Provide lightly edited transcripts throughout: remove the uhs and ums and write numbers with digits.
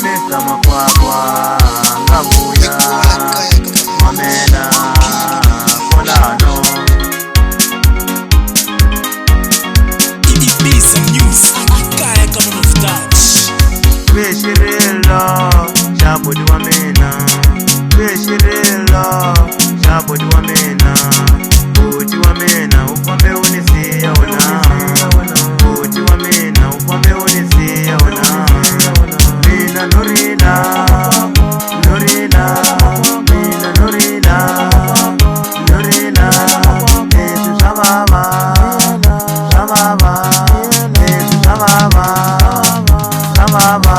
Mr. Makwakwa ngabuya Mamela Polano Ibiza News Akaya Kanon of Touch Beshirilo Shabudi wa mina Beshirilo Shabudi wa mina Uti wa mina ukwambe unisiya ona Uti wa mina ukwambe unisiya ona Mina Norila Norila Mina Norila Norila Esu Shababa Shababa Esu Shababa Shababa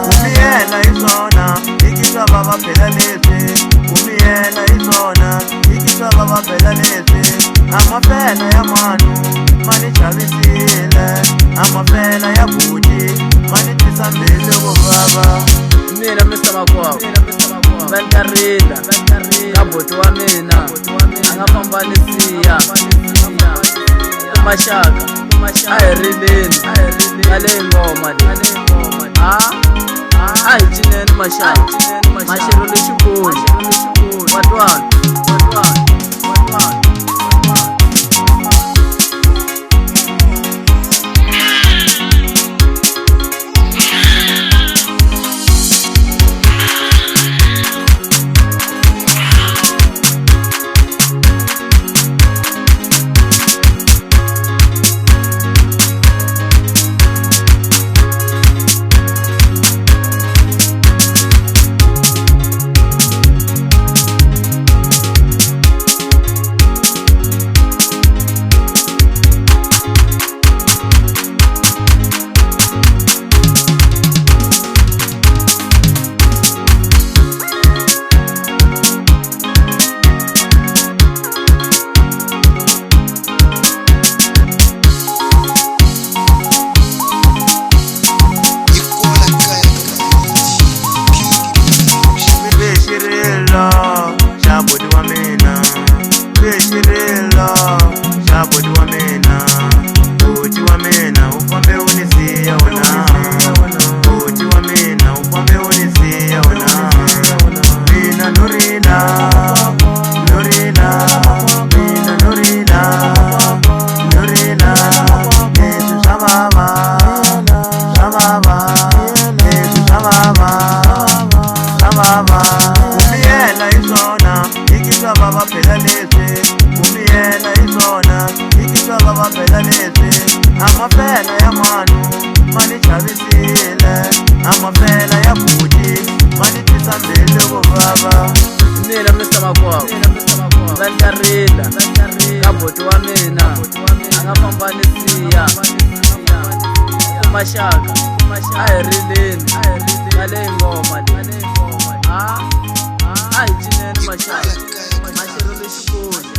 Umiyela isona Ikiswa baba pela lese Umiyela isona Ikiswa baba pela lese Amafela ya manu Mani chabisile Amafela ya buji Mani tisambile kubaba Mina Mr. Makwakwa Vantarinda Kaboti wa mina Angafambanisiya Kumashaka Ayirilini Ngale ngoma Ayichineni mashaka Mashiro lexikulu Watwana Shabudi wa mina Beshirilo Shabudi wa mina Uti wa mina ukwambe unisiya ona Uti wa mina ukwambe unisiya ona Mina Norila Norila Mina Norila Norila Esu Shababa Shababa Esu Shababa Shababa Umiyela isona Ikiswa baba pela lese Umiyela isona Ikiswa baba pela lese Amafela ya manu Mani chabisile Amafela ya buji Mani tisambile kubaba Mina Mr. Makwakwa Vantarinda Kaboti wa mina Angafambanisiya Kumashaka Ayirilini Ngale ngoma Ayichineni mashaka Mashiro lexikulu